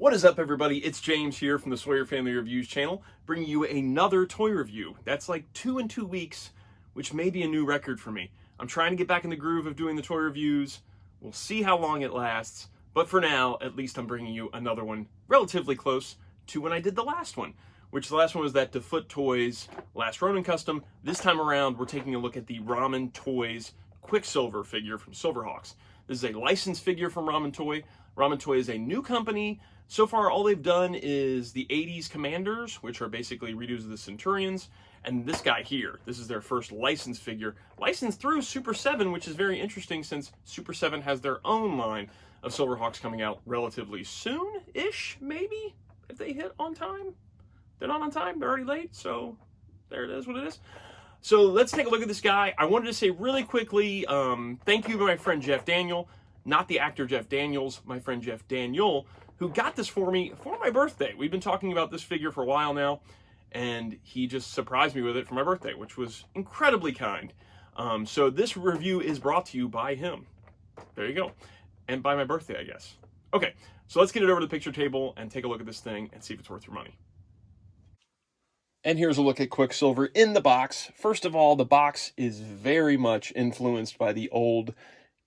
What is up, everybody? It's James here from the Sawyer Family Reviews channel, bringing you another toy review. That's like 2 in 2 weeks, which may be a new record for me. I'm trying to get back in the groove of doing the toy reviews. We'll see how long it lasts, but for now, at least I'm bringing you another one relatively close to when I did the last one, which the last one was that DeFoot Toys Last Ronin custom. This time around, we're taking a look at the Ramen Toys Quicksilver figure from Silverhawks. This is a licensed figure from Ramen Toy. Ramen Toy is a new company. So far, all they've done is the 80's Commanders, which are basically redos of the Centurions, and this guy here. This is their first licensed figure, licensed through Super7, which is very interesting since Super7 has their own line of Silverhawks coming out relatively soon-ish, maybe, if they hit on time. They're not on time, they're already late, so there it is, what it is. So let's take a look at this guy. I wanted to say really quickly, thank you to my friend Jeff Daniel, not the actor Jeff Daniels, my friend Jeff Daniel, who got this for me for my birthday. We've been talking about this figure for a while now, and he just surprised me with it for my birthday, which was incredibly kind. So this review is brought to you by him. There you go. And by my birthday, I guess. Okay, so let's get it over to the picture table and take a look at this thing and see if it's worth your money. And here's a look at Quicksilver in the box. First of all, the box is very much influenced by the old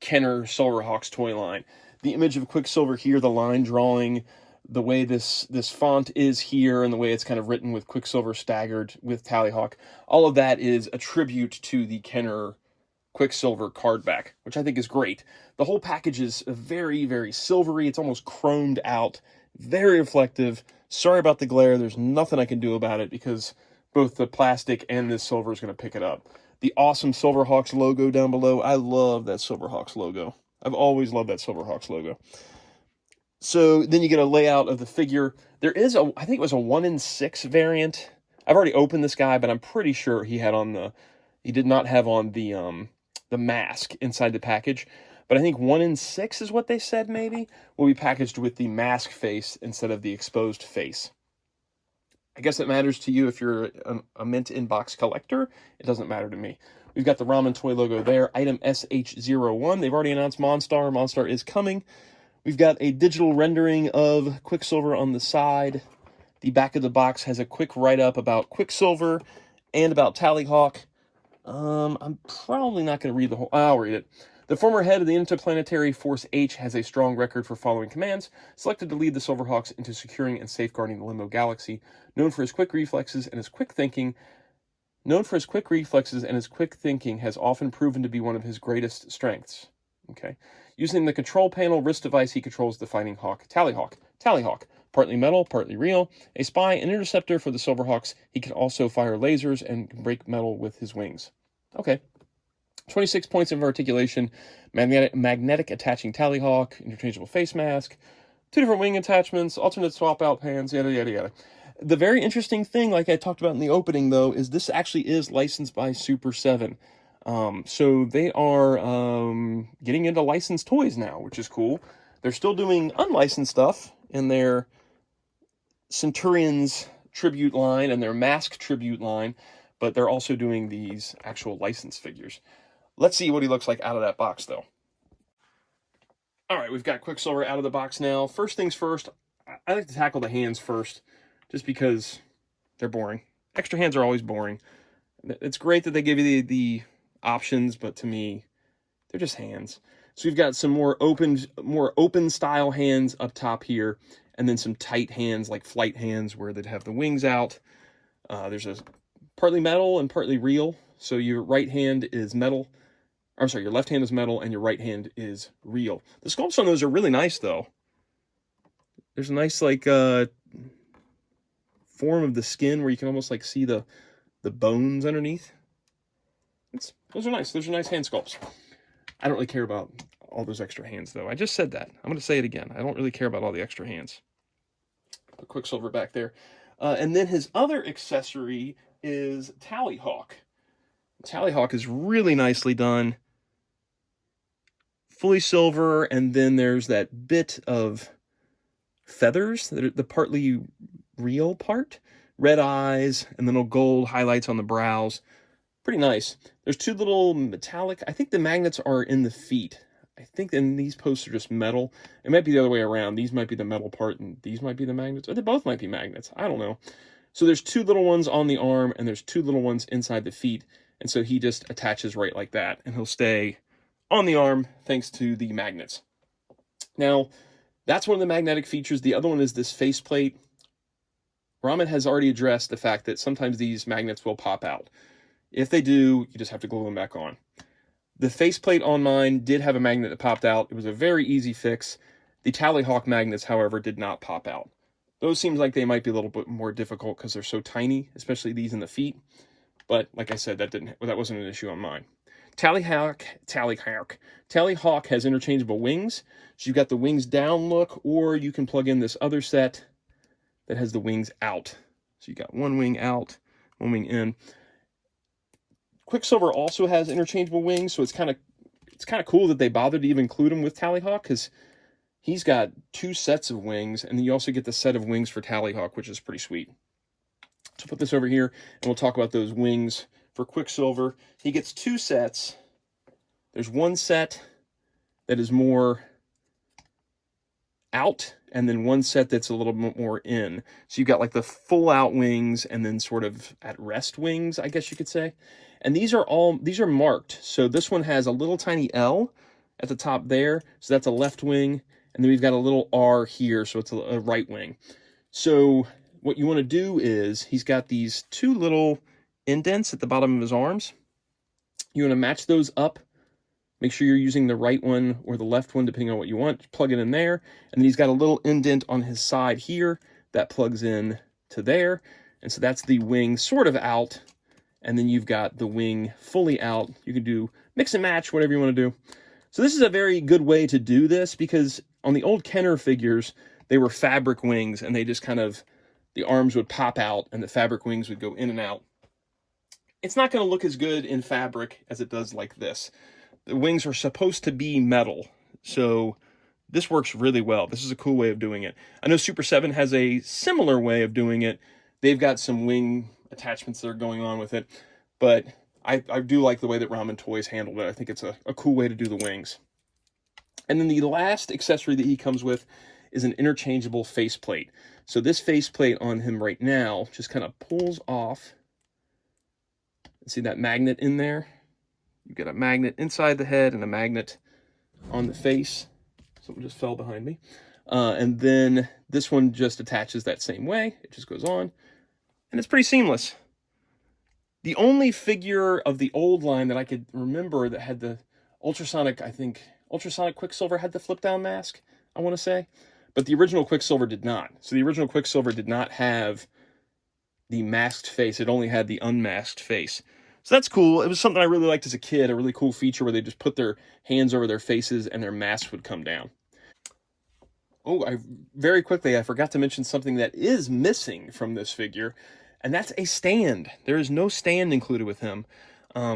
Kenner Silverhawks toy line. The image of Quicksilver here, the line drawing, the way this font is here, and the way it's kind of written with Quicksilver staggered with Tallyhawk, all of that is a tribute to the Kenner Quicksilver card back, which I think is great. The whole package is very, very silvery. It's almost chromed out, very reflective. Sorry about the glare. There's nothing I can do about it because both the plastic and this silver is going to pick it up. The awesome Silverhawks logo down below. I love that Silverhawks logo. I've always loved that Silverhawks logo. So then you get a layout of the figure. There is a, I think it was a 1 in 6 variant. I've already opened this guy, but I'm pretty sure he had on the, he did not have on the mask inside the package. But I think 1 in 6 is what they said maybe, will be packaged with the mask face instead of the exposed face. I guess it matters to you if you're a mint inbox collector. It doesn't matter to me. We've got the Ramen Toy logo there, item SH01. They've already announced Monstar. Monstar is coming. We've got a digital rendering of Quicksilver on the side. The back of the box has a quick write-up about Quicksilver and about Tallyhawk. I'm probably not going to read the whole... I'll read it. The former head of the Interplanetary Force H has a strong record for following commands, selected to lead the Silverhawks into securing and safeguarding the Limbo Galaxy, known for his quick reflexes and his quick thinking. Has often proven to be one of his greatest strengths. Okay. Using the control panel wrist device, he controls the fighting hawk, Tallyhawk. Tallyhawk, partly metal, partly real. A spy and interceptor for the Silverhawks, he can also fire lasers and break metal with his wings. Okay. 26 points of articulation, magnetic attaching Tallyhawk, interchangeable face mask, 2 different wing attachments, alternate swap out pans, yada, yada, yada. The very interesting thing, like I talked about in the opening, though, is this actually is licensed by Super7. So they are getting into licensed toys now, which is cool. They're still doing unlicensed stuff in their Centurions tribute line and their Mask tribute line, but they're also doing these actual licensed figures. Let's see what he looks like out of that box, though. All right, we've got Quicksilver out of the box now. First things first, I like to tackle the hands first, just because they're boring. Extra hands are always boring. It's great that they give you the options, but to me, they're just hands. So we've got some more open style hands up top here, and then some tight hands like flight hands where they'd have the wings out. There's a partly metal and partly real. So your right hand is metal. I'm sorry, your left hand is metal and your right hand is real. The sculpts on those are really nice, though. There's a nice like form of the skin where you can almost like see the bones underneath. Those are nice. Those are nice hand sculpts. I don't really care about all those extra hands, though. I just said that. I'm going to say it again. I don't really care about all the extra hands. Put Quicksilver back there. And then his other accessory is Tallyhawk. Tallyhawk is really nicely done. Fully silver, and then there's that bit of feathers, the partly real part. Red eyes, and then gold highlights on the brows. Pretty nice. There's 2 little metallic, I think the magnets are in the feet. I think then these posts are just metal. It might be the other way around. These might be the metal part, and these might be the magnets. Or they both might be magnets. I don't know. So there's two little ones on the arm, and there's two little ones inside the feet. And so he just attaches right like that, and he'll stay on the arm thanks to the magnets. Now, that's one of the magnetic features. The other one is this faceplate. Ramen has already addressed the fact that sometimes these magnets will pop out. If they do, you just have to glue them back on. The faceplate on mine did have a magnet that popped out. It was a very easy fix. The Silverhawk magnets, however, did not pop out. Those seems like they might be a little bit more difficult because they're so tiny, especially these in the feet. But like I said, that wasn't an issue on mine. Silverhawk has interchangeable wings. So you've got the wings down look, or you can plug in this other set that has the wings out. So you got one wing out, one wing in. Quicksilver also has interchangeable wings, so it's kind of cool that they bothered to even include him with Silverhawk, because he's got two sets of wings, and then you also get the set of wings for Silverhawk, which is pretty sweet. So put this over here, and we'll talk about those wings for Quicksilver. He gets two sets. There's one set that is more out, and then one set that's a little bit more in. So you've got like the full out wings and then sort of at rest wings, I guess you could say. And these are marked. So this one has a little tiny L at the top there. So that's a left wing. And then we've got a little R here. So it's a right wing. So what you want to do is he's got these two little indents at the bottom of his arms. You want to match those up. Make sure you're using the right one or the left one, depending on what you want. Plug it in there. And then he's got a little indent on his side here that plugs in to there. And so that's the wing sort of out. And then you've got the wing fully out. You can do mix and match, whatever you want to do. So this is a very good way to do this, because on the old Kenner figures, they were fabric wings, and they just kind of, the arms would pop out and the fabric wings would go in and out. It's not going to look as good in fabric as it does like this. The wings are supposed to be metal, so this works really well. This is a cool way of doing it. I know Super7 has a similar way of doing it. They've got some wing attachments that are going on with it, but I do like the way that Ramen Toys handled it. I think it's a cool way to do the wings. And then the last accessory that he comes with is an interchangeable faceplate. So this faceplate on him right now just kind of pulls off. See that magnet in there? You've got a magnet inside the head and a magnet on the face. Something just fell behind me. And then this one just attaches that same way. It just goes on. And it's pretty seamless. The only figure of the old line that I could remember that had the ultrasonic, I think, ultrasonic Quicksilver had the flip-down mask, I want to say. But the original Quicksilver did not. So the original Quicksilver did not have the masked face. It only had the unmasked face. So that's cool. It was something I really liked as a kid, a really cool feature where they just put their hands over their faces and their masks would come down. Oh, very quickly, I forgot to mention something that is missing from this figure, and that's a stand. There is no stand included with him,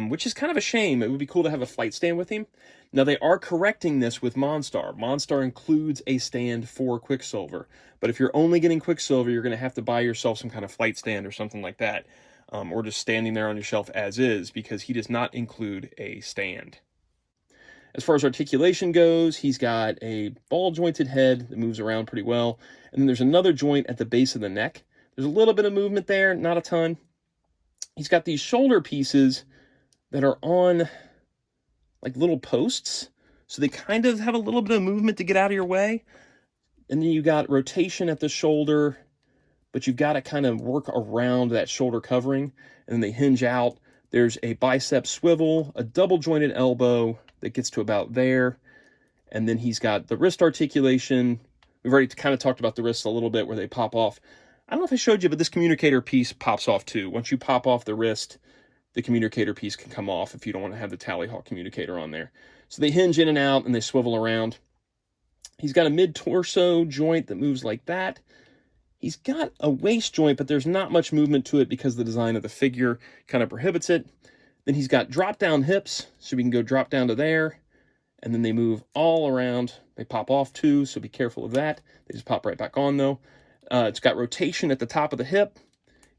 which is kind of a shame. It would be cool to have a flight stand with him. Now, they are correcting this with Monstar. Monstar includes a stand for Quicksilver, but if you're only getting Quicksilver, you're going to have to buy yourself some kind of flight stand or something like that, or just standing there on your shelf as is, because he does not include a stand. As far as articulation goes, he's got a ball-jointed head that moves around pretty well. And then there's another joint at the base of the neck. There's a little bit of movement there, not a ton. He's got these shoulder pieces that are on like little posts. So they kind of have a little bit of movement to get out of your way. And then you got rotation at the shoulder, but you've got to kind of work around that shoulder covering. And then they hinge out. There's a bicep swivel, a double-jointed elbow that gets to about there. And then he's got the wrist articulation. We've already kind of talked about the wrists a little bit where they pop off. I don't know if I showed you, but this communicator piece pops off too. Once you pop off the wrist, the communicator piece can come off if you don't want to have the Silverhawk communicator on there. So they hinge in and out and they swivel around. He's got a mid-torso joint that moves like that. He's got a waist joint, but there's not much movement to it because the design of the figure kind of prohibits it. Then he's got drop-down hips, so we can go drop down to there. And then they move all around. They pop off too, so be careful of that. They just pop right back on though. It's got rotation at the top of the hip.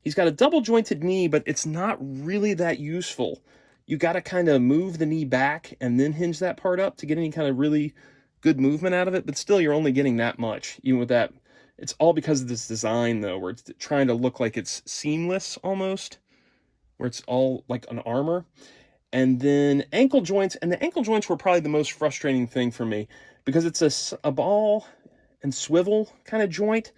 He's got a double-jointed knee, but it's not really that useful you got to kind of move the knee back and then hinge that part up to get any kind of really good movement out of it. But still, you're only getting that much, even with that. It's all because of this design, though, where it's trying to look like it's seamless almost, where it's all like an armor. And then ankle joints, and the ankle joints were probably the most frustrating thing for me because it's a ball and swivel kind of joint.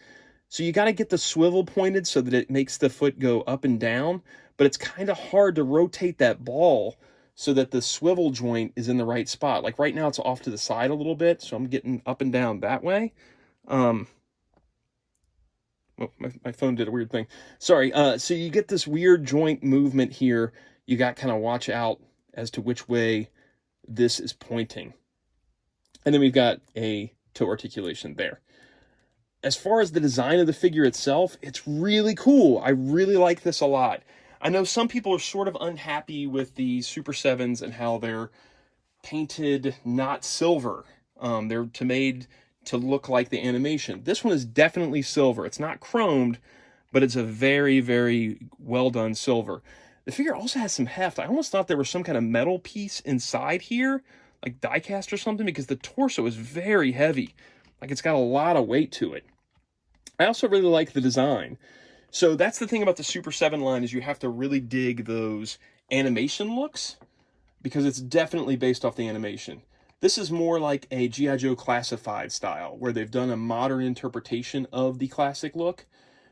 So you got to get the swivel pointed so that it makes the foot go up and down, but it's kind of hard to rotate that ball so that the swivel joint is in the right spot. Like right now it's off to the side a little bit, so I'm getting up and down that way. Well, my phone did a weird thing. Sorry. So you get this weird joint movement here. You got kind of watch out as to which way this is pointing. And then we've got a toe articulation there. As far as the design of the figure itself, it's really cool. I really like this a lot. I know some people are sort of unhappy with the Super7s and how they're painted not silver. They're made to look like the animation. This one is definitely silver. It's not chromed, but it's a very, very well done silver. The figure also has some heft. I almost thought there was some kind of metal piece inside here, like die cast or something, because the torso is very heavy. Like it's got a lot of weight to it. I also really like the design. So that's the thing about the Super7 line, is you have to really dig those animation looks because it's definitely based off the animation. This is more like a G.I. Joe Classified style, where they've done a modern interpretation of the classic look.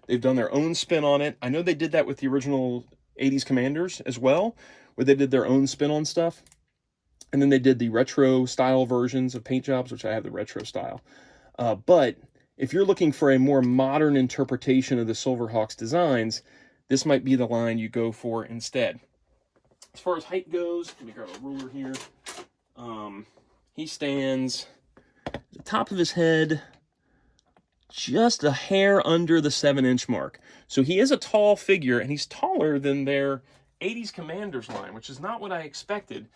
They've done their own spin on it. I know they did that with the original 80's Commanders as well, where they did their own spin on stuff. And then they did the retro style versions of paint jobs, which I have the retro style. But if you're looking for a more modern interpretation of the Silverhawks designs, this might be the line you go for instead. As far as height goes, let me grab a ruler here. He stands at the top of his head, just a hair under the 7-inch mark. So he is a tall figure, and he's taller than their 80's Commanders line, which is not what I expected.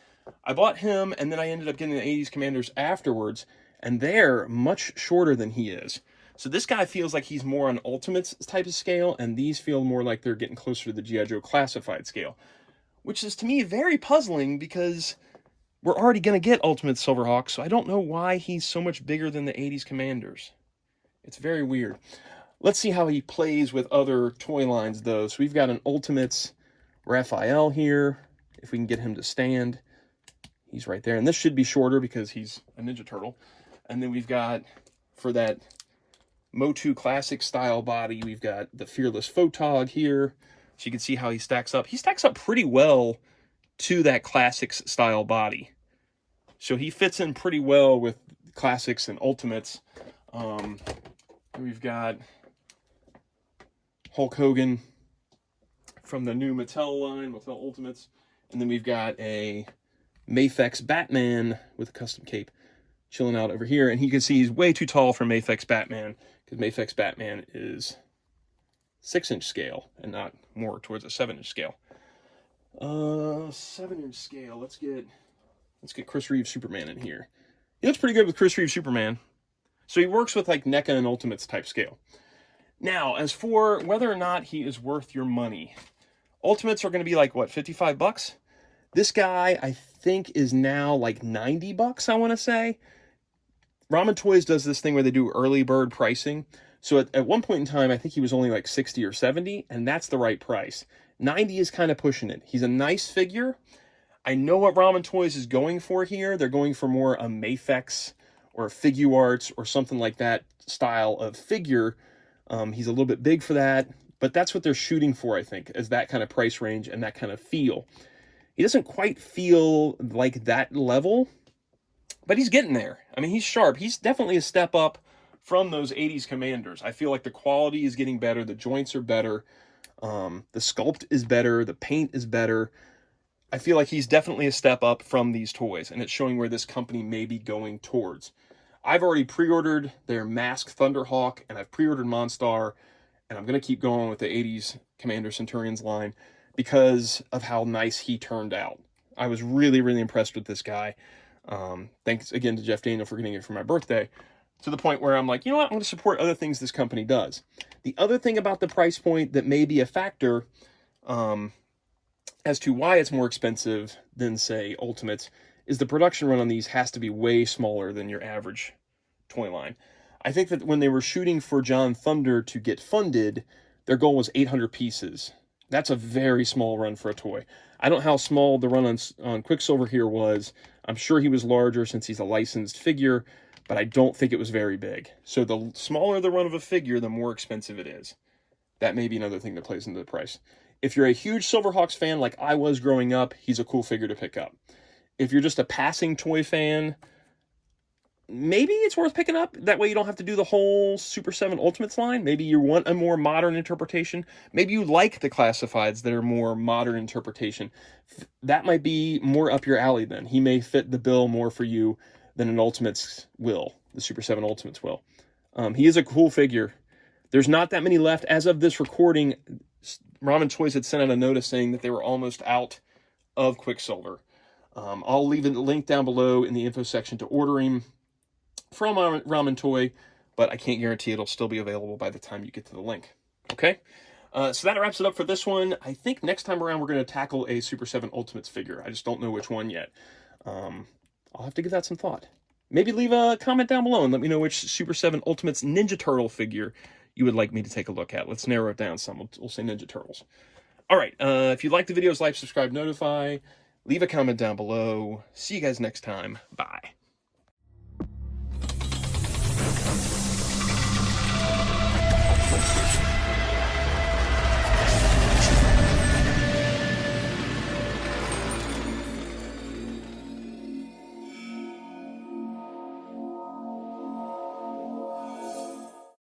I bought him, and then I ended up getting the 80's Commanders afterwards, and they're much shorter than he is. So this guy feels like he's more on Ultimates type of scale, and these feel more like they're getting closer to the G.I. Joe Classified scale, which is, to me, very puzzling because we're already going to get Ultimate Silverhawk, so I don't know why he's so much bigger than the 80's Commanders. It's very weird. Let's see how he plays with other toy lines, though. So we've got an Ultimates Raphael here, if we can get him to stand. He's right there, and this should be shorter because he's a Ninja Turtle. And then we've got, for that Motu Classic style body, we've got the Fearless Photog here. So you can see how he stacks up. He stacks up pretty well to that Classics style body. So he fits in pretty well with Classics and Ultimates. We've got Hulk Hogan from the new Mattel line, Mattel Ultimates. And then we've got a Mafex Batman with a custom cape chilling out over here. And you can see he's way too tall for Mafex Batman, because Mafex Batman is 6-inch scale and not more towards a 7-inch scale. 7-inch scale. Let's get Chris Reeve Superman in here. He looks pretty good with Chris Reeve Superman. So he works with like NECA and Ultimates type scale. Now, as for whether or not he is worth your money, Ultimates are going to be like, what, 55 bucks? This guy, I think, is now like 90 bucks, I want to say. Ramen Toys does this thing where they do early bird pricing. So at one point in time, I think he was only like 60 or 70, and that's the right price. 90 is kind of pushing it. He's a nice figure. I know what Ramen Toys is going for here. They're going for more a Mafex or Figuarts or something like that style of figure. He's a little bit big for that, but that's what they're shooting for, I think, as that kind of price range and that kind of feel. He doesn't quite feel like that level, but he's getting there. I mean, he's sharp. He's definitely a step up from those 80's Commanders. I feel like the quality is getting better. The joints are better. The sculpt is better. The paint is better. I feel like he's definitely a step up from these toys, and it's showing where this company may be going towards. I've already pre-ordered their Masked Thunderhawk, and I've pre-ordered Monstar, and I'm going to keep going with the 80's Commander Centurions line because of how nice he turned out. I was really, really impressed with this guy. Thanks again to Jeff Daniel for getting it for my birthday, to the point where I'm like, you know what, I'm going to support other things this company does. The other thing about the price point that may be a factor as to why it's more expensive than, say, Ultimates is the production run on these has to be way smaller than your average toy line. I think that when they were shooting for John Thunder to get funded, their goal was 800 pieces. That's a very small run for a toy. I don't know how small the run on Quicksilver here was. I'm sure he was larger since he's a licensed figure, but I don't think it was very big. So the smaller the run of a figure, the more expensive it is. That may be another thing that plays into the price. If you're a huge Silverhawks fan like I was growing up, he's a cool figure to pick up. If you're just a passing toy fan, maybe it's worth picking up. That way you don't have to do the whole Super 7 Ultimates line. Maybe you want a more modern interpretation. Maybe you like the classifieds that are more modern interpretation. That might be more up your alley then. He may fit the bill more for you than an Ultimates will. The Super 7 Ultimates will. He is a cool figure. There's not that many left. As of this recording, Ramen Toys had sent out a notice saying that they were almost out of Quicksilver. I'll leave a link down below in the info section to order him from Ramen Toy, but I can't guarantee it'll still be available by the time you get to the link. Okay? So that wraps it up for this one. I think next time around we're going to tackle a Super 7 Ultimates figure. I just don't know which one yet. I'll have to give that some thought. Maybe leave a comment down below and let me know which Super 7 Ultimates Ninja Turtle figure you would like me to take a look at. Let's narrow it down some. We'll say Ninja Turtles. All right. If you like the videos, like, subscribe, notify. Leave a comment down below. See you guys next time. Bye.